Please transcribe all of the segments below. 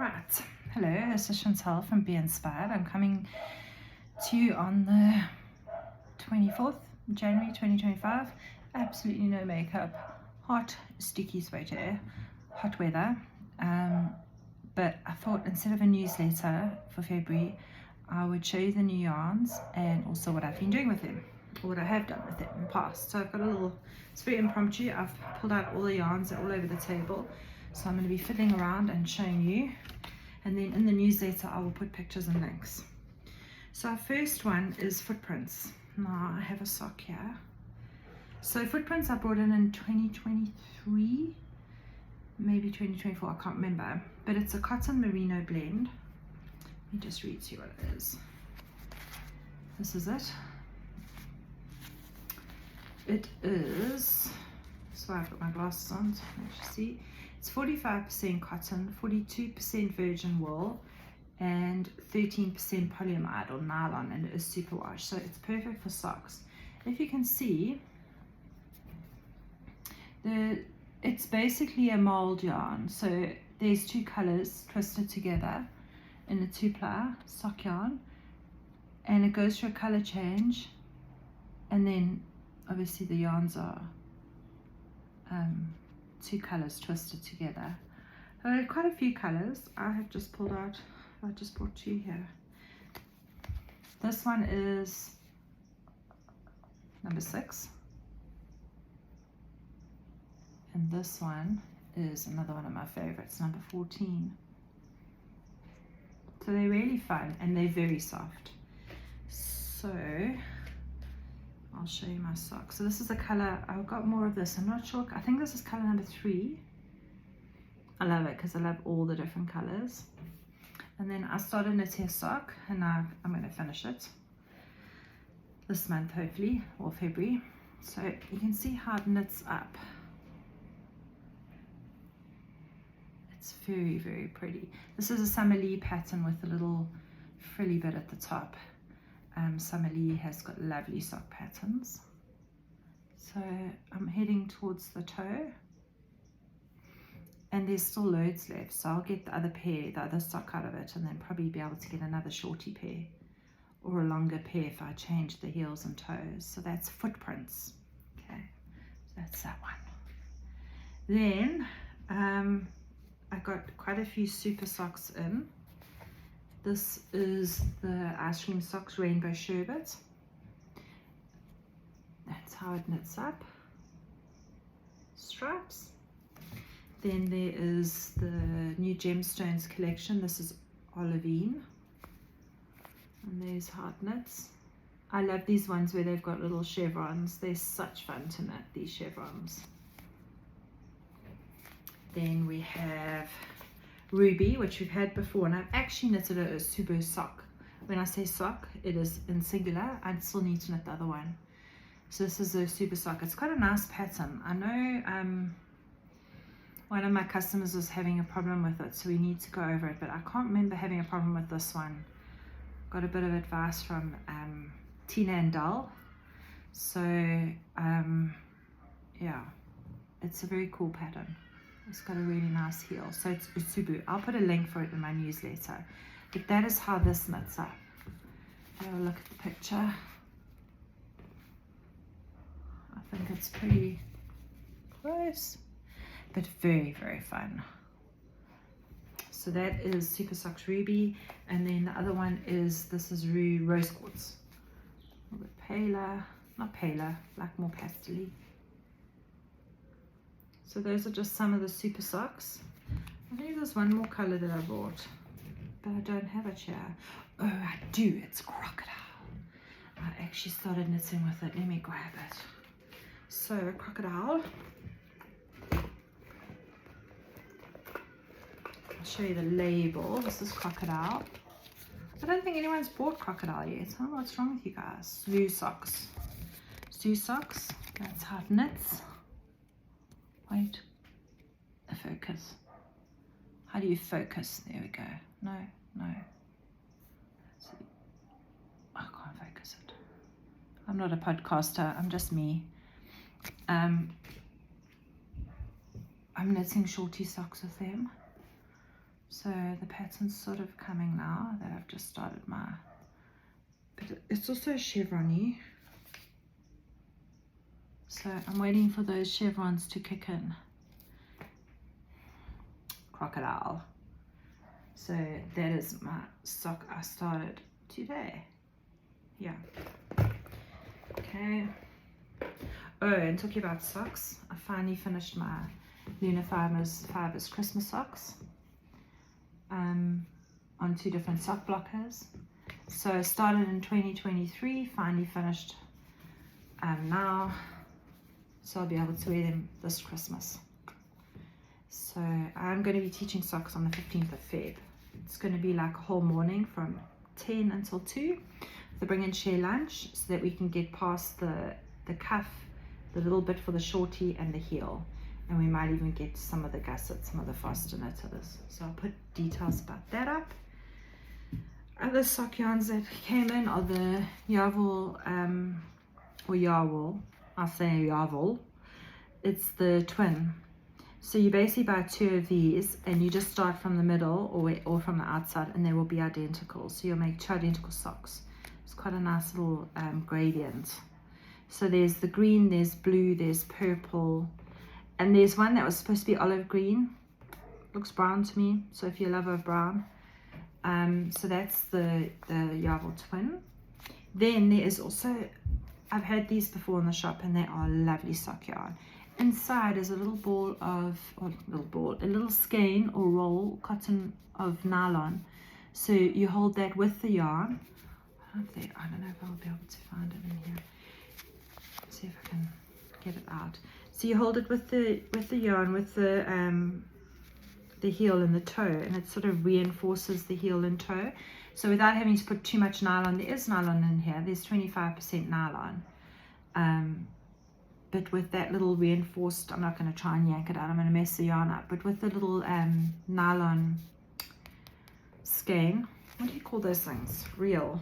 Right, hello, this is Chantal from Be Inspired. I'm coming to you on the 24th of January 2025. Absolutely no makeup, hot, sticky sweater, hot weather. But I thought instead of a newsletter for February, I would show you the new yarns and also what I've been doing with them, or what I have done with them in the past. So I've got a little, it's very impromptu. I've pulled out all the yarns that are all over the table. So I'm going to be fiddling around and showing you. And then in the newsletter, I will put pictures and links. So our first one is footprints. Now I have a sock here. So footprints I brought in 2023, maybe 2024, I can't remember. But it's a cotton merino blend. Let me just read to you what it is. This is it. It is, so I've got my glasses on so I can actually see. It's 45% cotton, 42% virgin wool, and 13% polyamide or nylon, and it is superwash, so it's perfect for socks. If you can see, it's basically a mold yarn. So there's two colors twisted together in a 2-ply sock yarn, and it goes through a color change, and then obviously the yarns are two colors twisted together. Quite a few colors. I have just pulled out, I just brought two here. This one is number 6, and this one is another one of my favorites, number 14. So they're really fun and they're very soft. So I'll show you my socks. So this is the color, I've got more of this, I'm not sure, I think this is color number 3. I love it because I love all the different colors. And then I started knitting a sock, and now I'm going to finish it this month hopefully, or February. So you can see how it knits up. It's very, very pretty. This is a Summer Lee pattern with a little frilly bit at the top. Summer Lee has got lovely sock patterns. So I'm heading towards the toe, and there's still loads left, so I'll get the other pair, the other sock out of it, and then probably be able to get another shorty pair or a longer pair if I change the heels and toes. So that's footprints. Okay, so that's that one. Then I got quite a few super socks in. This is the Ice Cream Socks Rainbow Sherbet. That's how it knits up. Stripes. Then there is the new Gemstones collection. This is Olivine. And there's how it knits. I love these ones where they've got little chevrons. They're such fun to knit, these chevrons. Then we have Ruby, which we've had before, and I've actually knitted a Subo sock. When I say sock, it is in singular. I still need to knit the other one. So this is a super sock. It's quite a nice pattern. I know one of my customers was having a problem with it, so we need to go over it, but I can't remember having a problem with this one. Got a bit of advice from Tina and Denle. So yeah, it's a very cool pattern. It's got a really nice heel, so it's Usubu. I'll put a link for it in my newsletter. But that is how this knits up. Have a look at the picture. I think it's pretty close, but very, very fun. So that is Super Socks Ruby, and then the other one is, this is Rose Quartz. A little bit paler, not paler, like more pastel-y. So those are just some of the super socks. I think there's one more color that I bought, but I don't have it here. Oh, I do, it's crocodile. I actually started knitting with it. Let me grab it. So crocodile. I'll show you the label. This is crocodile. I don't think anyone's bought crocodile yet. I don't know what's wrong with you guys. Zoo socks. Zoo socks. That's how it knits. Wait, a focus. How do you focus? There we go. No. Let's see. I can't focus it. I'm not a podcaster, I'm just me. I'm knitting shorty socks with them. So the pattern's sort of coming now that I've just started my, but it's also chevron-y. So I'm waiting for those chevrons to kick in. Crocodile. So that is my sock I started today. Yeah. Okay. Oh, and talking about socks, I finally finished my Lunar Fibers Christmas socks on 2 different sock blockers. So I started in 2023, finally finished now. So I'll be able to wear them this Christmas. So I'm going to be teaching socks on the 15th of Feb. It's going to be like a whole morning from 10 until 2. The bring and share lunch so that we can get past the cuff, the little bit for the shorty and the heel. And we might even get some of the gussets, some of the faster knitters. So I'll put details about that up. Other sock yarns that came in are the Yavel, or Yavel. I say Yavel. It's the twin. So you basically buy 2 of these and you just start from the middle or from the outside, and they will be identical. So you'll make 2 identical socks. It's quite a nice little gradient. So there's the green, there's blue, there's purple, and there's one that was supposed to be olive green. Looks brown to me, so if you're a lover of brown. So that's the Yavel twin. Then there is also, I've had these before in the shop and they are lovely sock yarn. Inside is a little ball of, a little skein or roll cotton of nylon. So you hold that with the yarn. I don't know if I'll be able to find it in here. Let's see if I can get it out. So you hold it with the yarn, with the heel and the toe, and it sort of reinforces the heel and toe. So without having to put too much nylon, there is nylon in here. There's 25% nylon. But with that little reinforced, I'm not going to try and yank it out, I'm going to mess the yarn up, but with the little nylon skein, what do you call those things? Reel.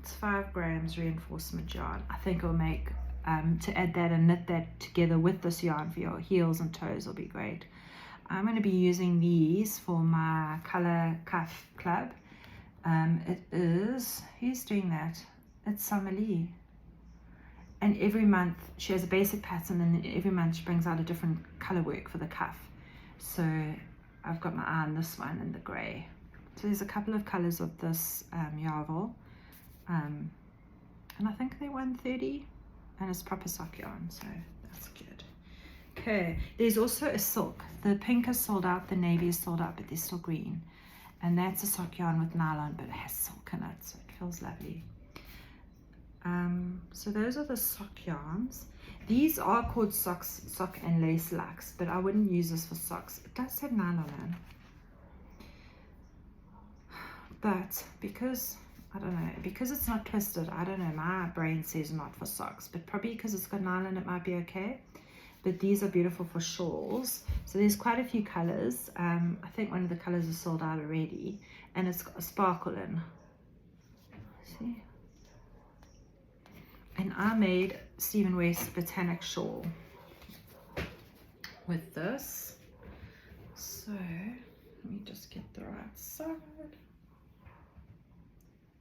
It's 5 grams reinforcement yarn. I think it'll make, to add that and knit that together with this yarn for your heels and toes will be great. I'm going to be using these for my color cuff club. It is, who's doing that? It's Summer Lee. And every month she has a basic pattern, and then every month she brings out a different color work for the cuff. So I've got my eye on this one in the gray. So there's a couple of colors of this Yavel, and I think they're 130, and it's proper sock yarn, so that's good. Okay, there's also a silk. The pink is sold out, the navy is sold out, but they're still green, and that's a sock yarn with nylon, but it has silk in it, so it feels lovely. So those are the sock yarns. These are called sock and lace luxe, but I wouldn't use this for socks. It does have nylon in, but because I don't know, because it's not twisted, I don't know, my brain says not for socks, but probably because it's got nylon it might be okay. But these are beautiful for shawls. So there's quite a few colors. I think one of the colors is sold out already, and it's got a sparkle in. See? And I made Stephen West Botanic shawl with this. So let me just get the right side.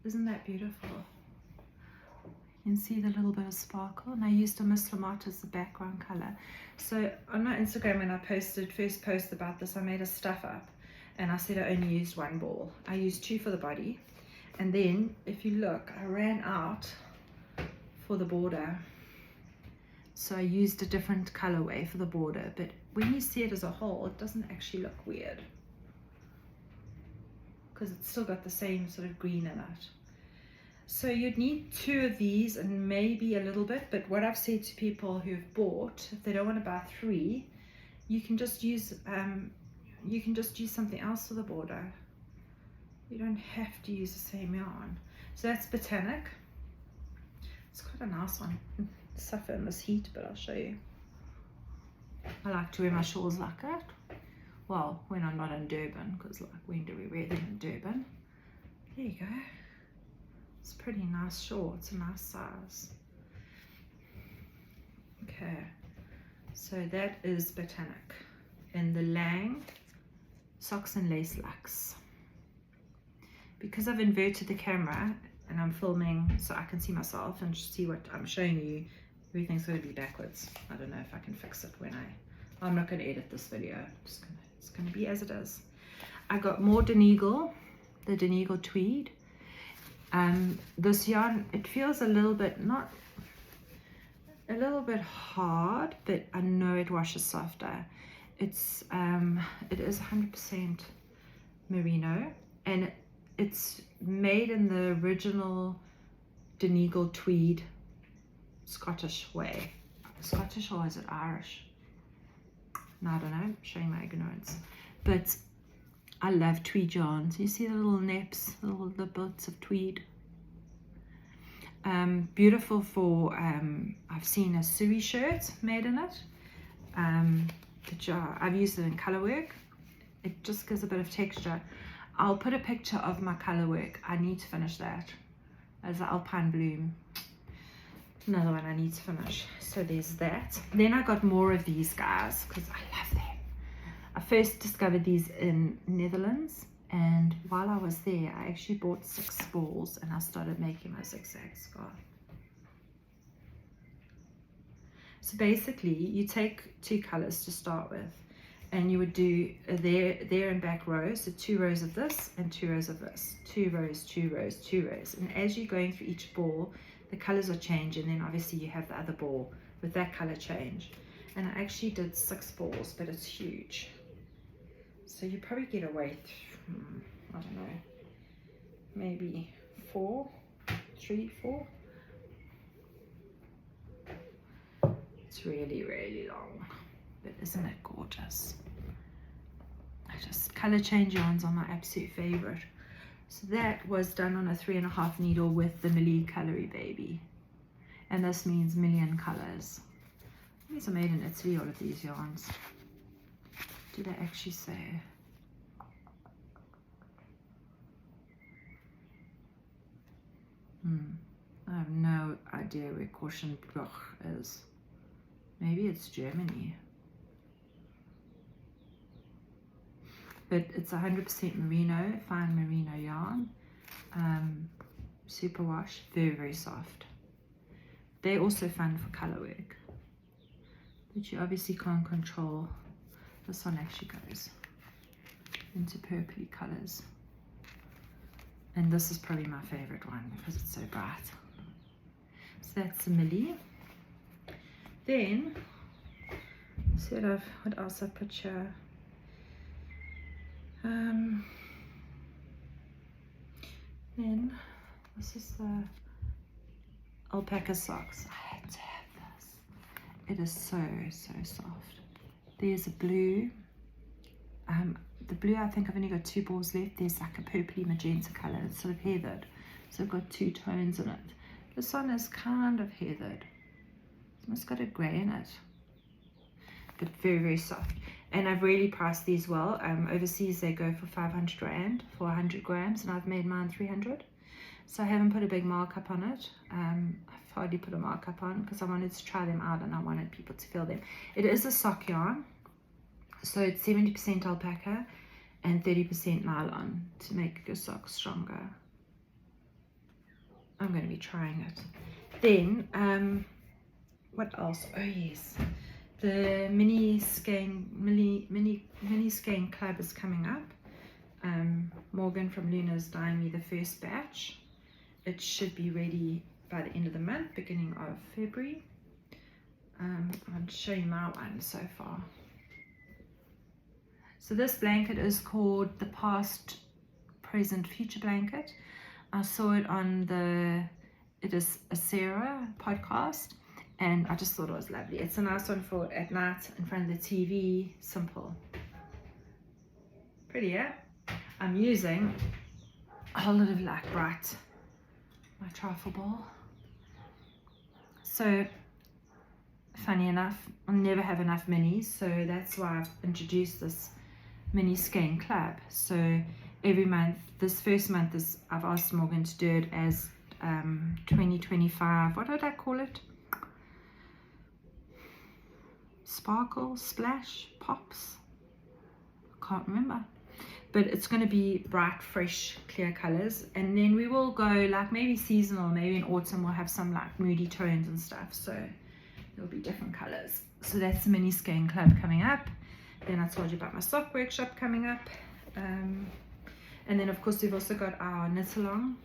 Isn't that beautiful? You can see the little bit of sparkle, and I used a Miss Lamott as the background color. So on my Instagram, when I first posted about this, I made a stuff up, and I said I only used 1 ball. I used 2 for the body, and then if you look, I ran out for the border, so I used a different colorway for the border. But when you see it as a whole, it doesn't actually look weird because it's still got the same sort of green in it. So you'd need 2 of these and maybe a little bit, but what I've said to people who've bought, if they don't want to buy 3, you can just use something else for the border. You don't have to use the same yarn. So that's Botanic. It's quite a nice one. Suffer in this heat, but I'll show you. I like to wear my shawls like that. Well, when I'm not in Durban, because like when do we wear them in Durban? There you go. It's a pretty nice shawl. It's a nice size. Okay, so that is Botanic. And the Lang Socks and lace luxe. Because I've inverted the camera and I'm filming so I can see myself and see what I'm showing you, everything's going to be backwards. I don't know if I can fix it when I'm not going to edit this video. It's going to be as it is. I got more Denle, the Denle tweed. This yarn, it feels a little bit hard, but I know it washes softer. It is 100% merino, and it's made in the original Denle tweed Scottish way. Scottish, or is it Irish? No, I don't know, I'm showing my ignorance. But I love tweed yarns. You see the little neps, the bits of tweed. Beautiful for, I've seen a Suri shirt made in it. I've used it in color work. It just gives a bit of texture. I'll put a picture of my color work. I need to finish that. There's an Alpine Bloom. Another one I need to finish. So there's that. Then I got more of these guys because I love them. I first discovered these in Netherlands, and while I was there I actually bought 6 spools and I started making my zigzag scarf. So basically you take 2 colors to start with, and you would do there and back rows, so 2 rows of this and 2 rows of this, 2 rows, 2 rows, 2 rows, and as you're going through each ball the colors are changing. Then obviously you have the other ball with that color change, and I actually did 6 balls, but it's huge. So you probably get away, I don't know, maybe 3, 4. It's really, really long, but isn't it gorgeous? Color change yarns are my absolute favorite. So that was done on a 3.5 needle with the Milli Colory Baby, and this means million colors. These are made in Italy, all of these yarns. Do they actually say? I have no idea where Korschenbruch is. Maybe it's Germany. But it's 100% merino, fine merino yarn. Superwash, very, very soft. They're also fun for color work, but you obviously can't control. This one actually goes into purpley colors, and this is probably my favorite one because it's so bright. So that's a Milli. Then what else I put here? Then this is the Alpaca socks. I had to have this. It is so, so soft. There's a blue. The blue, I think I've only got 2 balls left. There's like a purpley magenta color. It's sort of heathered. So I've got 2 tones in it. This one is kind of heathered. It's almost got a grey in it. But very, very soft. And I've really priced these well. Overseas they go for 500 Rand for 100 grams, and I've made mine 300. So I haven't put a big markup on it. I've hardly put a markup on because I wanted to try them out and I wanted people to feel them. It is a sock yarn, so it's 70% alpaca and 30% nylon to make your socks stronger. I'm going to be trying it. Then what else? Oh yes, the mini skein club is coming up. Morgan from Luna's dyeing me the first batch. It should be ready by the end of the month, beginning of February. I'll show you my one so far. So this blanket is called the Past, Present, Future blanket. I saw it on It is a Sarah podcast, and I just thought it was lovely. It's a nice one for at night in front of the TV, simple. Pretty, yeah? I'm using a whole lot of Black Bright, my trifle ball. So, funny enough, I'll never have enough minis, so that's why I've introduced this mini skein club. So every month, this first month is, I've asked Morgan to do it as 2025, what did I call it? Sparkle, splash, pops? I can't remember. but it's going to be bright, fresh, clear colors. And then we will go like maybe seasonal, maybe in autumn we'll have some like moody tones and stuff, so there'll be different colors. So that's the mini skein club coming up. Then I told you about my sock workshop coming up, and then of course we've also got our knit along,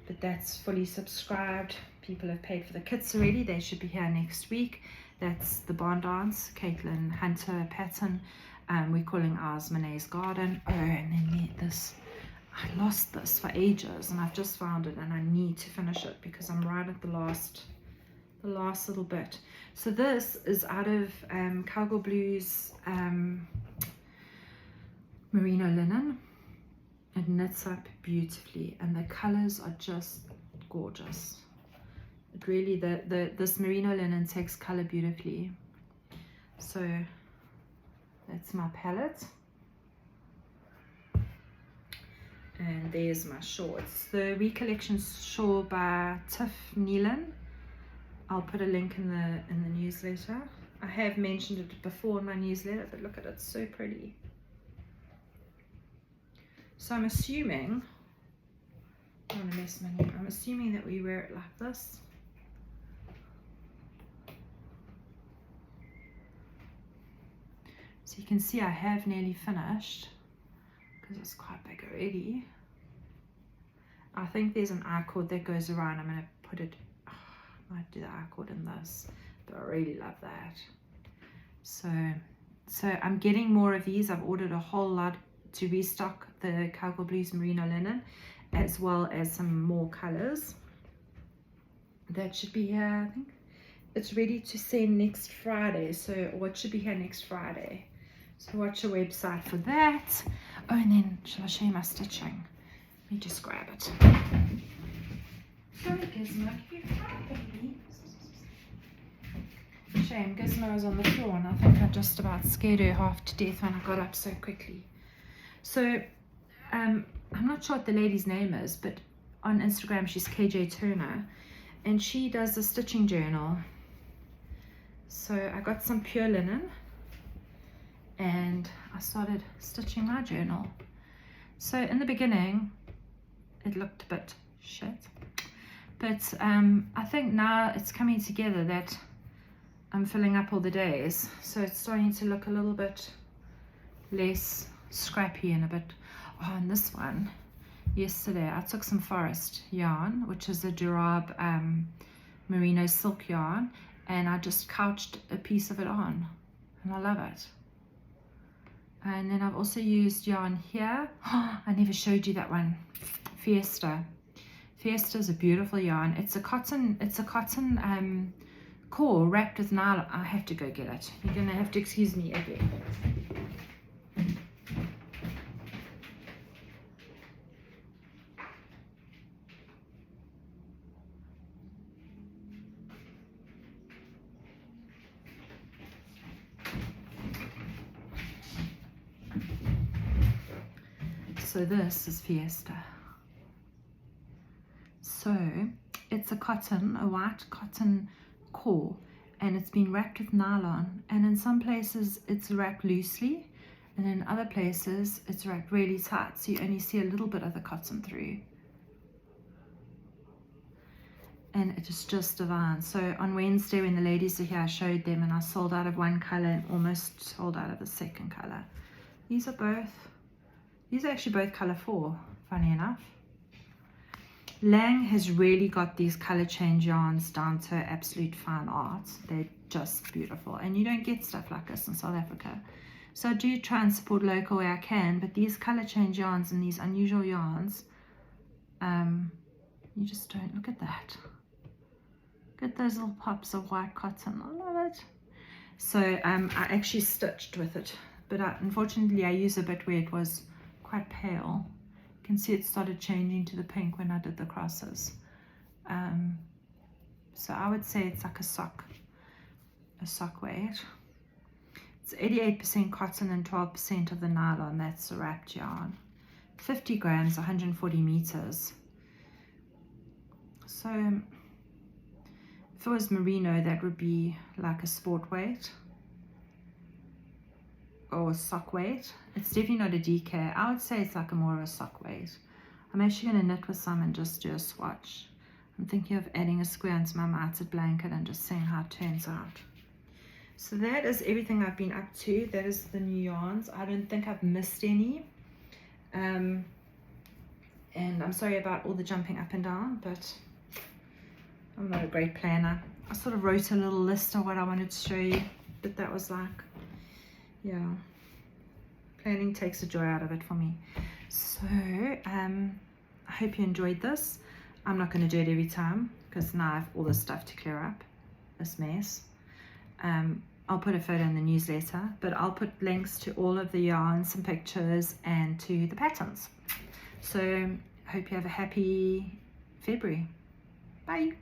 but that's fully subscribed. People have paid for the kits already. They should be here next week. That's the barn dance, Caitlin Hunter pattern. We're calling ours Monet's Garden. Oh, and then this, I lost this for ages and I've just found it and I need to finish it because I'm right at the last little bit. So this is out of Cowgirl Blues merino linen. It knits up beautifully and the colors are just gorgeous. It really, this merino linen takes color beautifully. So that's my palette. And there's my shawl. It's the Recollection shawl by Tiff Nealon. I'll put a link in the newsletter. I have mentioned it before in my newsletter, but look at it, it's so pretty. So I'm assuming, I don't want to mess my hair. I'm assuming that we wear it like this. So you can see I have nearly finished because it's quite big already. I think there's an I-cord that goes around. I'm going to put it, I might do the I-cord in this, but I really love that. So I'm getting more of these. I've ordered a whole lot to restock the Cowgirl Blues merino linen, as well as some more colors. That should be here, I think. It's ready to send next Friday, so what should be here next Friday. So watch the website for that. Oh, and then shall I show you my stitching? Let me just grab it. Sorry, Gizmo, can you help me? Shame, Gizmo was on the floor and I think I just about scared her half to death when I got up so quickly. So I'm not sure what the lady's name is, but on Instagram she's KJ Turner and she does a stitching journal. So I got some pure linen and I started stitching my journal. So in the beginning it looked a bit shit, but I think now it's coming together that I'm filling up all the days, so it's starting to look a little bit less scrappy and a bit. Oh, and this one, yesterday I took some forest yarn, which is a Durab merino silk yarn, and I just couched a piece of it on and I love it. And then I've also used yarn here. Oh, I never showed you that one. Fiesta. Fiesta is a beautiful yarn. It's a cotton core wrapped with nylon. I have to go get it. You're gonna have to excuse me again. So this is Fiesta. So it's a white cotton core, and it's been wrapped with nylon, and in some places it's wrapped loosely and in other places it's wrapped really tight, so you only see a little bit of the cotton through, and it is just divine. So on Wednesday when the ladies are here I showed them and I sold out of one color and almost sold out of the second color. These are actually both color 4, funny enough. Lang has really got these color change yarns down to absolute fine art. They're just beautiful, and you don't get stuff like this in South Africa. So I do try and support local where I can, but these color change yarns and these unusual yarns, you just don't. Look at that. Look at those little pops of white cotton. I love it. So I actually stitched with it, but unfortunately I used a bit where it was quite pale. You can see it started changing to the pink when I did the crosses. So I would say it's like a sock weight. It's 88% cotton and 12% of the nylon. That's the wrapped yarn. 50 grams, 140 meters. So if it was merino, that would be like a sport weight. or sock weight. It's definitely not a DK. I would say it's like a more of a sock weight. I'm actually going to knit with some and just do a swatch. I'm thinking of adding a square into my matted blanket and just seeing how it turns out. So that is everything I've been up to. That is the new yarns. I don't think I've missed any. And I'm sorry about all the jumping up and down, but I'm not a great planner. I sort of wrote a little list of what I wanted to show you, but that was like, yeah, planning takes the joy out of it for me. So I hope you enjoyed this. I'm not going to do it every time because now I have all this stuff to clear up, this mess. I'll put a photo in the newsletter, but I'll put links to all of the yarns, some pictures, and to the patterns. So hope you have a happy February. Bye.